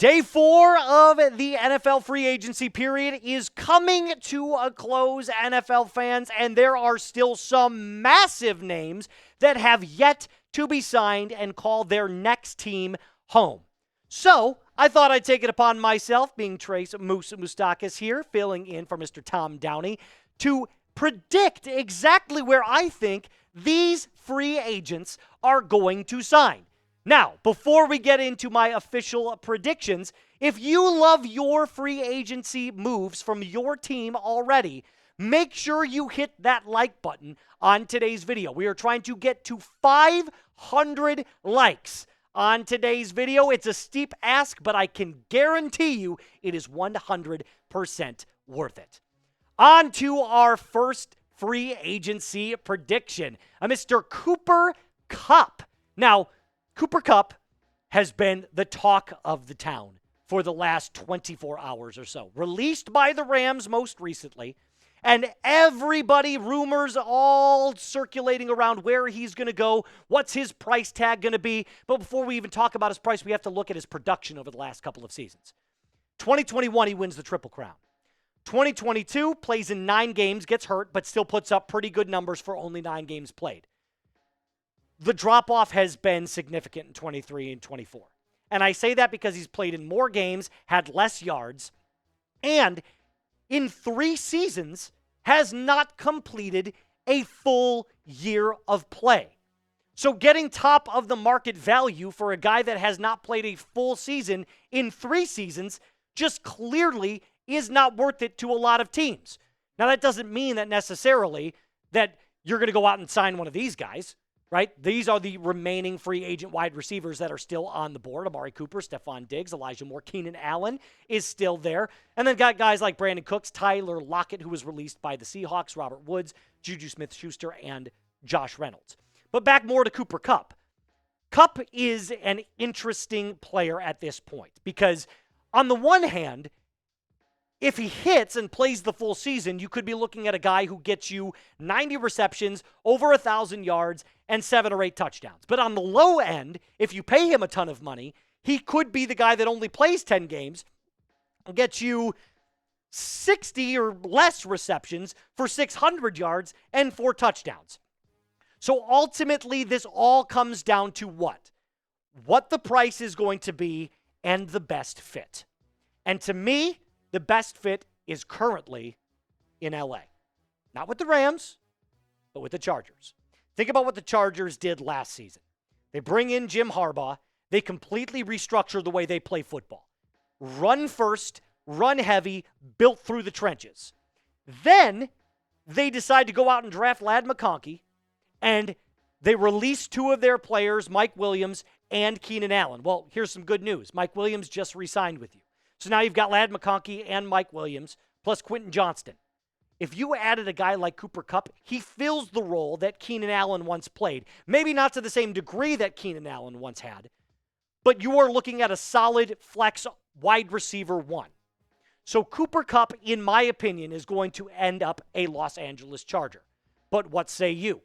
Day 4 of the NFL free agency period is coming to a close, NFL fans, and there are still some massive names that have yet to be signed and call their next team home. So, I thought I'd take it upon myself, being Trace Moustakas here, filling in for Mr. Tom Downey, to predict exactly where I think these free agents are going to sign. Now, before we get into my official predictions, if you love your free agency moves from your team already, make sure you hit that like button on today's video. We are trying to get to 500 likes on today's video. It's a steep ask, but I can guarantee you it is 100% worth it. On to our first free agency prediction, Mr. Cooper Kupp. Now, Cooper Kupp has been the talk of the town for the last 24 hours or so. Released by the Rams most recently, and everybody, rumors all circulating around where he's going to go, what's his price tag going to be. But before we even talk about his price, we have to look at his production over the last couple of seasons. 2021, he wins the Triple Crown. 2022, plays in 9 games, gets hurt, but still puts up pretty good numbers for only 9 games played. The drop-off has been significant in 23 and 24. And I say that because he's played in more games, had less yards, and in 3 seasons has not completed a full year of play. So getting top of the market value for a guy that has not played a full season in 3 seasons just clearly is not worth it to a lot of teams. Now, that doesn't mean that necessarily that you're going to go out and sign one of these guys. Right? These are the remaining free agent wide receivers that are still on the board. Amari Cooper, Stephon Diggs, Elijah Moore, Keenan Allen is still there. And then got guys like Brandon Cooks, Tyler Lockett, who was released by the Seahawks, Robert Woods, Juju Smith-Schuster, and Josh Reynolds. But back more to Cooper Kupp. Kupp is an interesting player at this point because on the one hand, if he hits and plays the full season, you could be looking at a guy who gets you 90 receptions, over 1,000 yards, and 7 or 8 touchdowns. But on the low end, if you pay him a ton of money, he could be the guy that only plays 10 games and gets you 60 or less receptions for 600 yards and 4 touchdowns. So ultimately, this all comes down to what? What the price is going to be and the best fit. And to me, the best fit is currently in LA. Not with the Rams, but with the Chargers. Think about what the Chargers did last season. They bring in Jim Harbaugh. They completely restructure the way they play football. Run first, run heavy, built through the trenches. Then they decide to go out and draft Ladd McConkey, and they release 2 of their players, Mike Williams and Keenan Allen. Well, here's some good news. Mike Williams just re-signed with you. So now you've got Ladd McConkey and Mike Williams, plus Quentin Johnston. If you added a guy like Cooper Kupp, he fills the role that Keenan Allen once played. Maybe not to the same degree that Keenan Allen once had, but you are looking at a solid flex wide receiver 1. So Cooper Kupp, in my opinion, is going to end up a Los Angeles Charger. But what say you?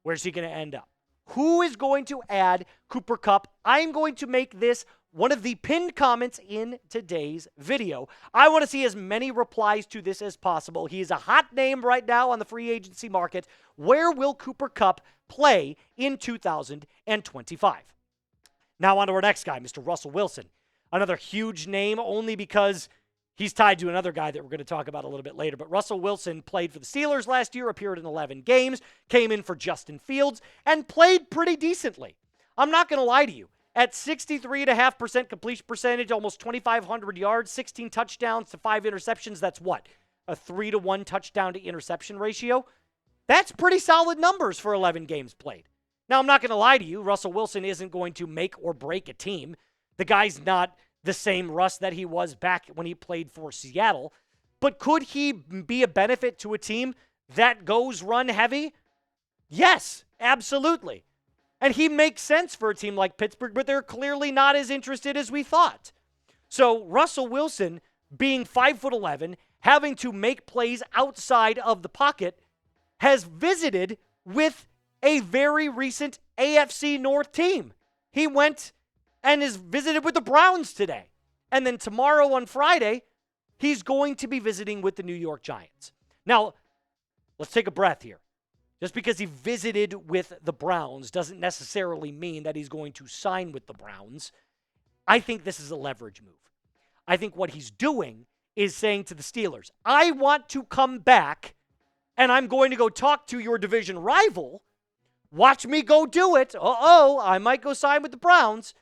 Where's he going to end up? Who is going to add Cooper Kupp? I'm going to make this one of the pinned comments in today's video. I want to see as many replies to this as possible. He is a hot name right now on the free agency market. Where will Cooper Kupp play in 2025? Now on to our next guy, Mr. Russell Wilson. Another huge name only because he's tied to another guy that we're going to talk about a little bit later. But Russell Wilson played for the Steelers last year, appeared in 11 games, came in for Justin Fields, and played pretty decently. I'm not going to lie to you. At 63.5% completion percentage, almost 2,500 yards, 16 touchdowns to 5 interceptions, that's what? A 3-to-1 touchdown to interception ratio? That's pretty solid numbers for 11 games played. Now, I'm not going to lie to you. Russell Wilson isn't going to make or break a team. The guy's not the same Russ that he was back when he played for Seattle. But could he be a benefit to a team that goes run heavy? Yes, absolutely. And he makes sense for a team like Pittsburgh, but they're clearly not as interested as we thought. So Russell Wilson, being 5'11", having to make plays outside of the pocket, has visited with a very recent AFC North team. He went and is visited with the Browns today. And then tomorrow on Friday, he's going to be visiting with the New York Giants. Now, let's take a breath here. Just because he visited with the Browns doesn't necessarily mean that he's going to sign with the Browns. I think this is a leverage move. I think what he's doing is saying to the Steelers, I want to come back and I'm going to go talk to your division rival. Watch me go do it. I might go sign with the Browns.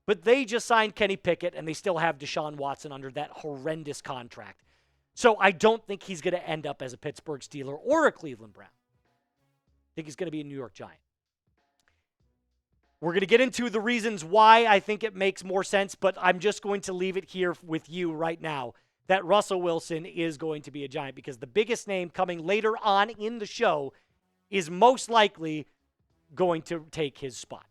But they just signed Kenny Pickett and they still have Deshaun Watson under that horrendous contract. So I don't think he's going to end up as a Pittsburgh Steeler or a Cleveland Brown. I think he's going to be a New York Giant. We're going to get into the reasons why I think it makes more sense, but I'm just going to leave it here with you right now that Russell Wilson is going to be a Giant because the biggest name coming later on in the show is most likely going to take his spot.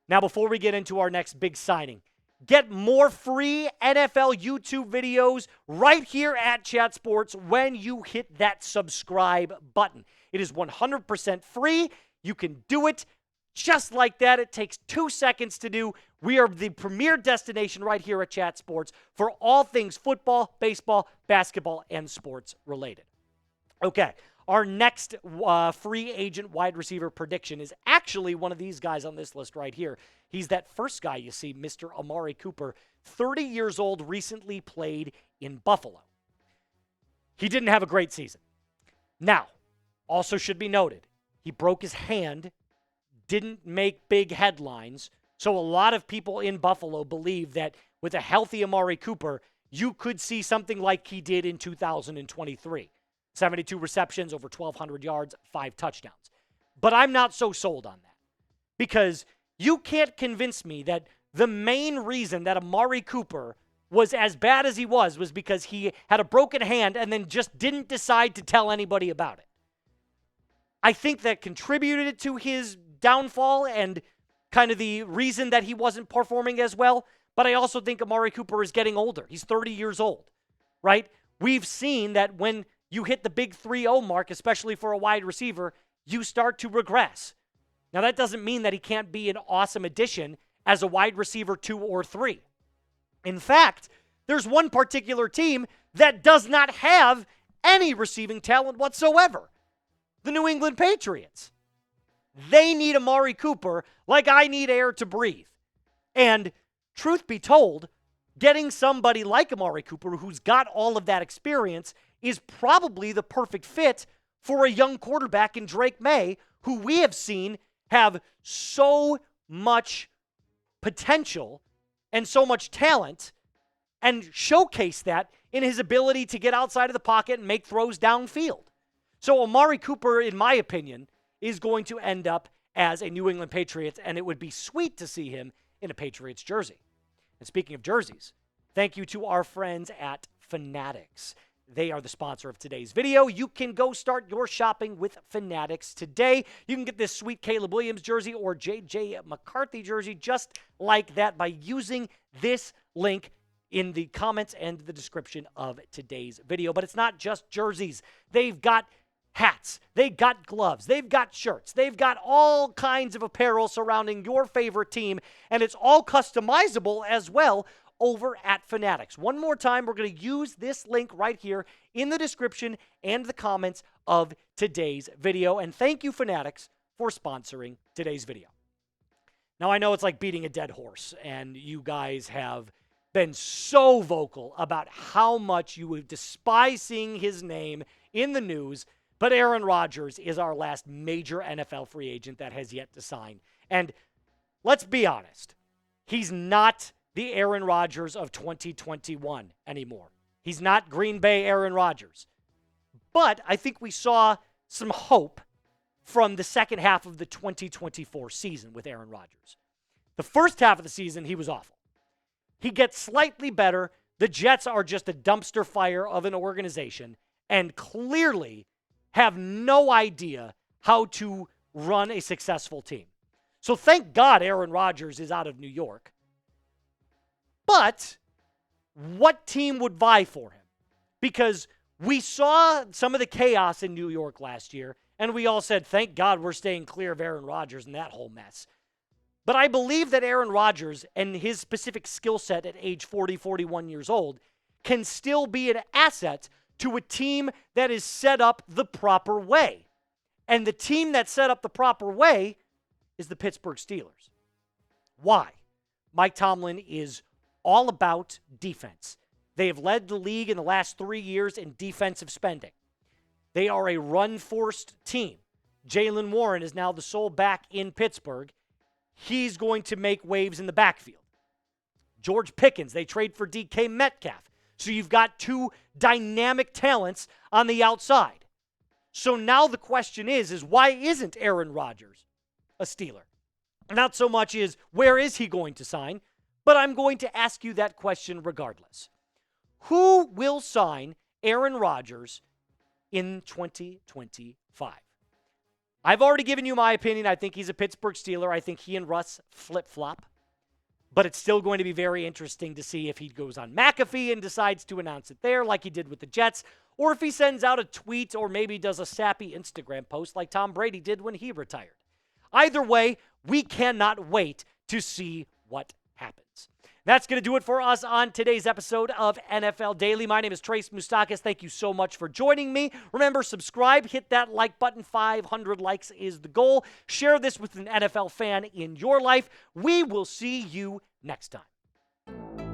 Now, before we get into our next big signing, get more free NFL YouTube videos right here at Chat Sports when you hit that subscribe button. It is 100% free. You can do it just like that. It takes 2 seconds to do. We are the premier destination right here at Chat Sports for all things football, baseball, basketball, and sports related. Okay, our next free agent wide receiver prediction is actually one of these guys on this list right here. He's that first guy you see, Mr. Amari Cooper, 30 years old, recently played in Buffalo. He didn't have a great season. Now, also should be noted, he broke his hand, didn't make big headlines, so a lot of people in Buffalo believe that with a healthy Amari Cooper, you could see something like he did in 2023. 72 receptions, over 1,200 yards, 5 touchdowns. But I'm not so sold on that because you can't convince me that the main reason that Amari Cooper was as bad as he was because he had a broken hand and then just didn't decide to tell anybody about it. I think that contributed to his downfall and kind of the reason that he wasn't performing as well. But I also think Amari Cooper is getting older. He's 30 years old, right? We've seen that when you hit the big 3-0 mark, especially for a wide receiver, you start to regress. Now, that doesn't mean that he can't be an awesome addition as a wide receiver 2 or 3. In fact, there's one particular team that does not have any receiving talent whatsoever. The New England Patriots. They need Amari Cooper like I need air to breathe. And truth be told, getting somebody like Amari Cooper who's got all of that experience is probably the perfect fit for a young quarterback in Drake May, who we have seen have so much potential and so much talent and showcase that in his ability to get outside of the pocket and make throws downfield. So Amari Cooper, in my opinion, is going to end up as a New England Patriots, and it would be sweet to see him in a Patriots jersey. And speaking of jerseys, thank you to our friends at Fanatics. They are the sponsor of today's video. You can go start your shopping with Fanatics today. You can get this sweet Caleb Williams jersey or J.J. McCarthy jersey just like that by using this link in the comments and the description of today's video. But it's not just jerseys. They've got hats, they've got gloves, they've got shirts, they've got all kinds of apparel surrounding your favorite team, and it's all customizable as well over at Fanatics. One more time, we're going to use this link right here in the description and the comments of today's video, and thank you, Fanatics, for sponsoring today's video. Now, I know it's like beating a dead horse, and you guys have been so vocal about how much you would despise seeing his name in the news, but Aaron Rodgers is our last major NFL free agent that has yet to sign. And let's be honest, he's not the Aaron Rodgers of 2021 anymore. He's not Green Bay Aaron Rodgers. But I think we saw some hope from the second half of the 2024 season with Aaron Rodgers. The first half of the season, he was awful. He gets slightly better. The Jets are just a dumpster fire of an organization and clearly have no idea how to run a successful team. So thank God Aaron Rodgers is out of New York. But what team would vie for him? Because we saw some of the chaos in New York last year, and we all said, thank God we're staying clear of Aaron Rodgers and that whole mess. But I believe that Aaron Rodgers and his specific skill set at age 40, 41 years old can still be an asset to a team that is set up the proper way. And the team that's set up the proper way is the Pittsburgh Steelers. Why? Mike Tomlin is all about defense. They have led the league in the last 3 years in defensive spending. They are a run-forced team. Jaylen Warren is now the sole back in Pittsburgh. He's going to make waves in the backfield. George Pickens, they trade for DK Metcalf. So you've got two dynamic talents on the outside. So now the question is why isn't Aaron Rodgers a Steeler? Not so much is where is he going to sign, but I'm going to ask you that question regardless. Who will sign Aaron Rodgers in 2025? I've already given you my opinion. I think he's a Pittsburgh Steeler. I think he and Russ flip-flop. But it's still going to be very interesting to see if he goes on McAfee and decides to announce it there like he did with the Jets, or if he sends out a tweet or maybe does a sappy Instagram post like Tom Brady did when he retired. Either way, we cannot wait to see what happens. That's going to do it for us on today's episode of NFL Daily. My name is Trace Moustakas. Thank you so much for joining me. Remember, subscribe, hit that like button. 500 likes is the goal. Share this with an NFL fan in your life. We will see you next time.